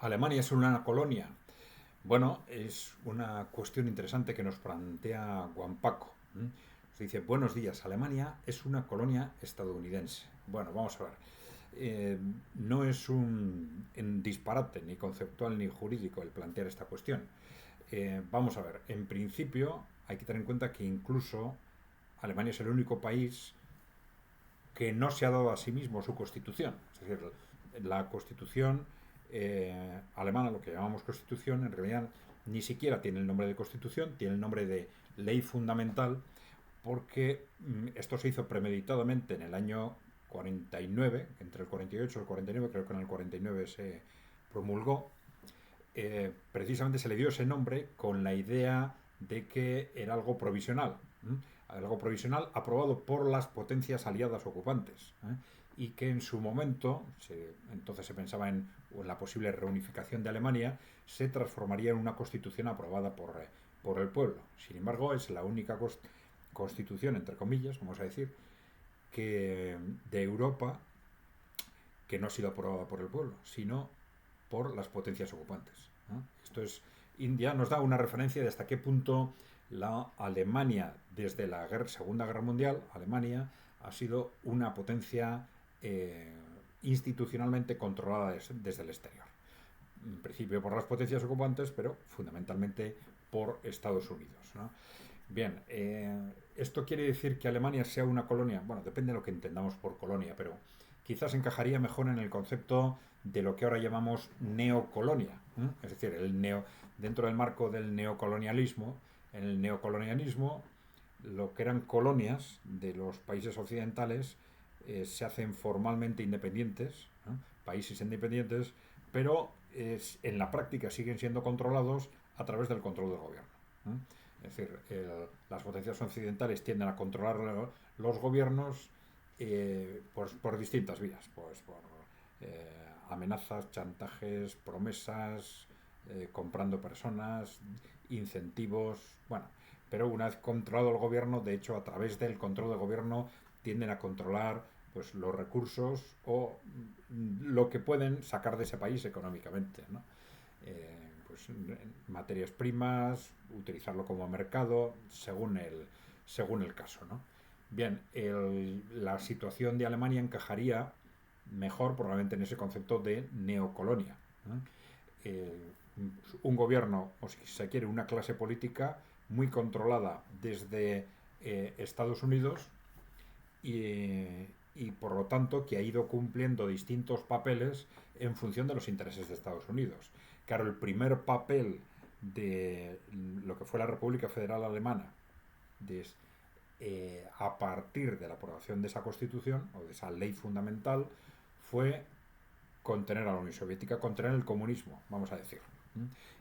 ¿Alemania es una colonia? Bueno, es una cuestión interesante que nos plantea Juan Paco. Nos dice, buenos días, Alemania es una colonia estadounidense. Bueno, vamos a ver. No es un disparate ni conceptual ni jurídico el plantear esta cuestión. Vamos a ver, en principio hay que tener en cuenta que incluso Alemania es el único país que no se ha dado a sí mismo su constitución. Es decir, la constitución alemana, lo que llamamos constitución, en realidad ni siquiera tiene el nombre de constitución, tiene el nombre de ley fundamental, porque esto se hizo premeditadamente en el año 49, entre el 48 y el 49, creo que en el 49 se promulgó. Precisamente se le dio ese nombre con la idea de que era algo provisional, algo provisional aprobado por las potencias aliadas ocupantes, y que en su momento, entonces se pensaba en la posible reunificación de Alemania, se transformaría en una constitución aprobada por el pueblo. Sin embargo, es la única constitución, entre comillas, vamos a decir, que de Europa que no ha sido aprobada por el pueblo, sino por las potencias ocupantes, ¿no? Esto es, India nos da una referencia de hasta qué punto la Alemania, desde la Segunda Guerra Mundial, Alemania ha sido una potencia institucionalmente controlada desde el exterior. En principio por las potencias ocupantes, pero fundamentalmente por Estados Unidos, ¿no? Bien, ¿esto quiere decir que Alemania sea una colonia? Bueno, depende de lo que entendamos por colonia, pero quizás encajaría mejor en el concepto de lo que ahora llamamos neocolonia. Es decir, dentro del marco del neocolonialismo, en el neocolonialismo, lo que eran colonias de los países occidentales se hacen formalmente independientes, ¿no? Países independientes, pero en la práctica siguen siendo controlados a través del control del gobierno, ¿no? Es decir, las potencias occidentales tienden a controlar los gobiernos por distintas vías, pues por amenazas, chantajes, promesas, comprando personas, incentivos, bueno, pero una vez controlado el gobierno, de hecho, a través del control del gobierno tienden a controlar pues los recursos o lo que pueden sacar de ese país económicamente, ¿no? Pues materias primas, utilizarlo como mercado, según el caso, ¿no? Bien, la situación de Alemania encajaría mejor probablemente en ese concepto de neocolonia, ¿no? Eh, un gobierno, o si se quiere, una clase política muy controlada desde Estados Unidos y por lo tanto que ha ido cumpliendo distintos papeles en función de los intereses de Estados Unidos. Claro, el primer papel de lo que fue la República Federal Alemana a partir de la aprobación de esa constitución o de esa ley fundamental fue contener a la Unión Soviética, contener el comunismo, vamos a decir.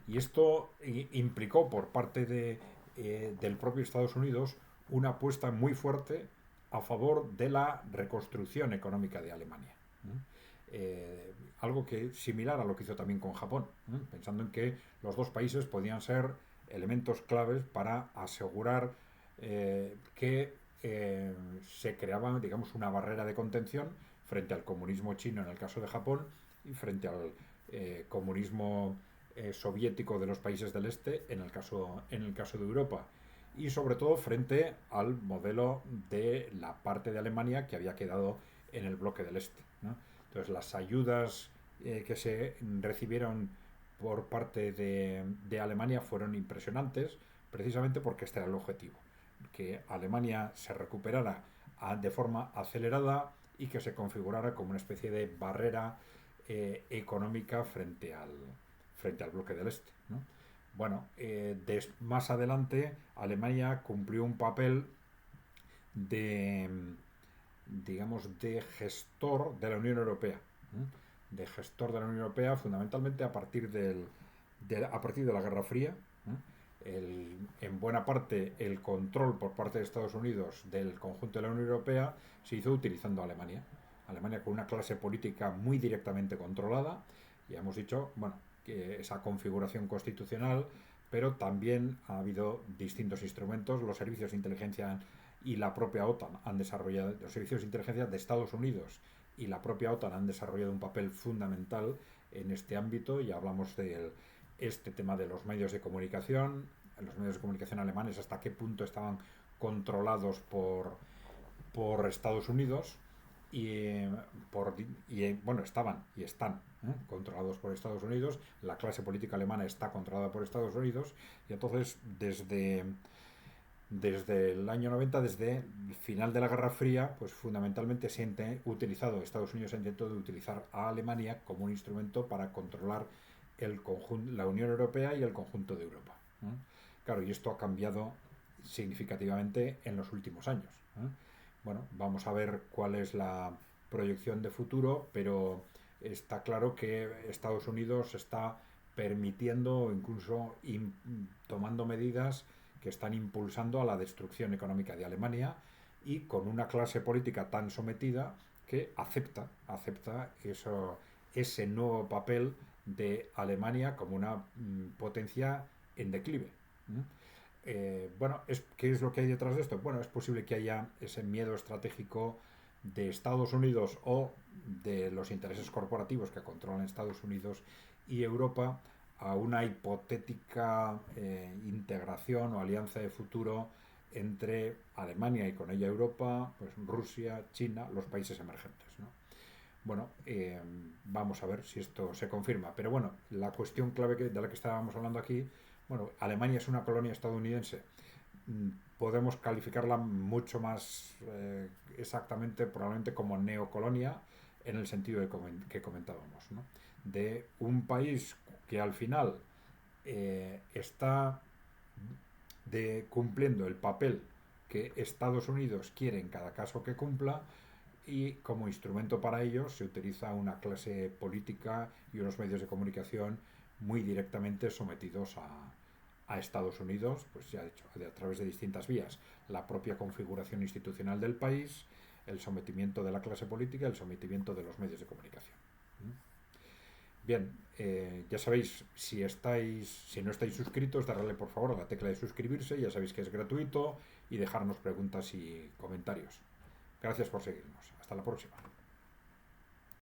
Y esto implicó por parte del propio Estados Unidos una apuesta muy fuerte a favor de la reconstrucción económica de Alemania. Algo que similar a lo que hizo también con Japón, pensando en que los dos países podían ser elementos claves para asegurar que se creaba, digamos, una barrera de contención frente al comunismo chino en el caso de Japón y frente al comunismo soviético de los países del este en el caso de Europa, y sobre todo frente al modelo de la parte de Alemania que había quedado en el bloque del este, ¿no? Entonces las ayudas que se recibieron por parte de Alemania fueron impresionantes, precisamente porque este era el objetivo, que Alemania se recuperara de forma acelerada y que se configurara como una especie de barrera económica frente al bloque del este, ¿no? Bueno, más adelante Alemania cumplió un papel de, digamos, de gestor de la Unión Europea, de gestor de la Unión Europea fundamentalmente a partir de la Guerra Fría. En buena parte el control por parte de Estados Unidos del conjunto de la Unión Europea se hizo utilizando a Alemania. Alemania con una clase política muy directamente controlada, ya hemos dicho, bueno, que esa configuración constitucional, pero también ha habido distintos instrumentos, los servicios de inteligencia y la propia OTAN han desarrollado, los servicios de inteligencia de Estados Unidos y la propia OTAN han desarrollado un papel fundamental en este ámbito y hablamos de este tema de los medios de comunicación alemanes, hasta qué punto estaban controlados por Estados Unidos y, bueno, estaban y están controlados por Estados Unidos, la clase política alemana está controlada por Estados Unidos y entonces desde el año 90, desde el final de la Guerra Fría, pues fundamentalmente Estados Unidos ha intentado utilizar a Alemania como un instrumento para controlar la Unión Europea y el conjunto de Europa. Claro, y esto ha cambiado significativamente en los últimos años. Bueno, vamos a ver cuál es la proyección de futuro, pero está claro que Estados Unidos está permitiendo, incluso tomando medidas que están impulsando a la destrucción económica de Alemania y con una clase política tan sometida que acepta ese nuevo papel de Alemania como una potencia en declive. Bueno, ¿qué es lo que hay detrás de esto? Bueno, es posible que haya ese miedo estratégico de Estados Unidos o de los intereses corporativos que controlan Estados Unidos y Europa a una hipotética integración o alianza de futuro entre Alemania y con ella Europa, pues Rusia, China, los países emergentes, ¿no? Bueno, vamos a ver si esto se confirma. Pero bueno, la cuestión clave de la que estábamos hablando aquí, bueno, Alemania es una colonia estadounidense. Podemos calificarla mucho más exactamente, probablemente como neocolonia, en el sentido que comentábamos, ¿no? De un país que al final está cumpliendo el papel que Estados Unidos quiere en cada caso que cumpla, y como instrumento para ello se utiliza una clase política y unos medios de comunicación muy directamente sometidos a Estados Unidos, pues ya he dicho, a través de distintas vías, la propia configuración institucional del país, el sometimiento de la clase política, el sometimiento de los medios de comunicación. Bien, ya sabéis, si no estáis suscritos, darle por favor a la tecla de suscribirse, ya sabéis que es gratuito, y dejarnos preguntas y comentarios. Gracias por seguirnos. Hasta la próxima.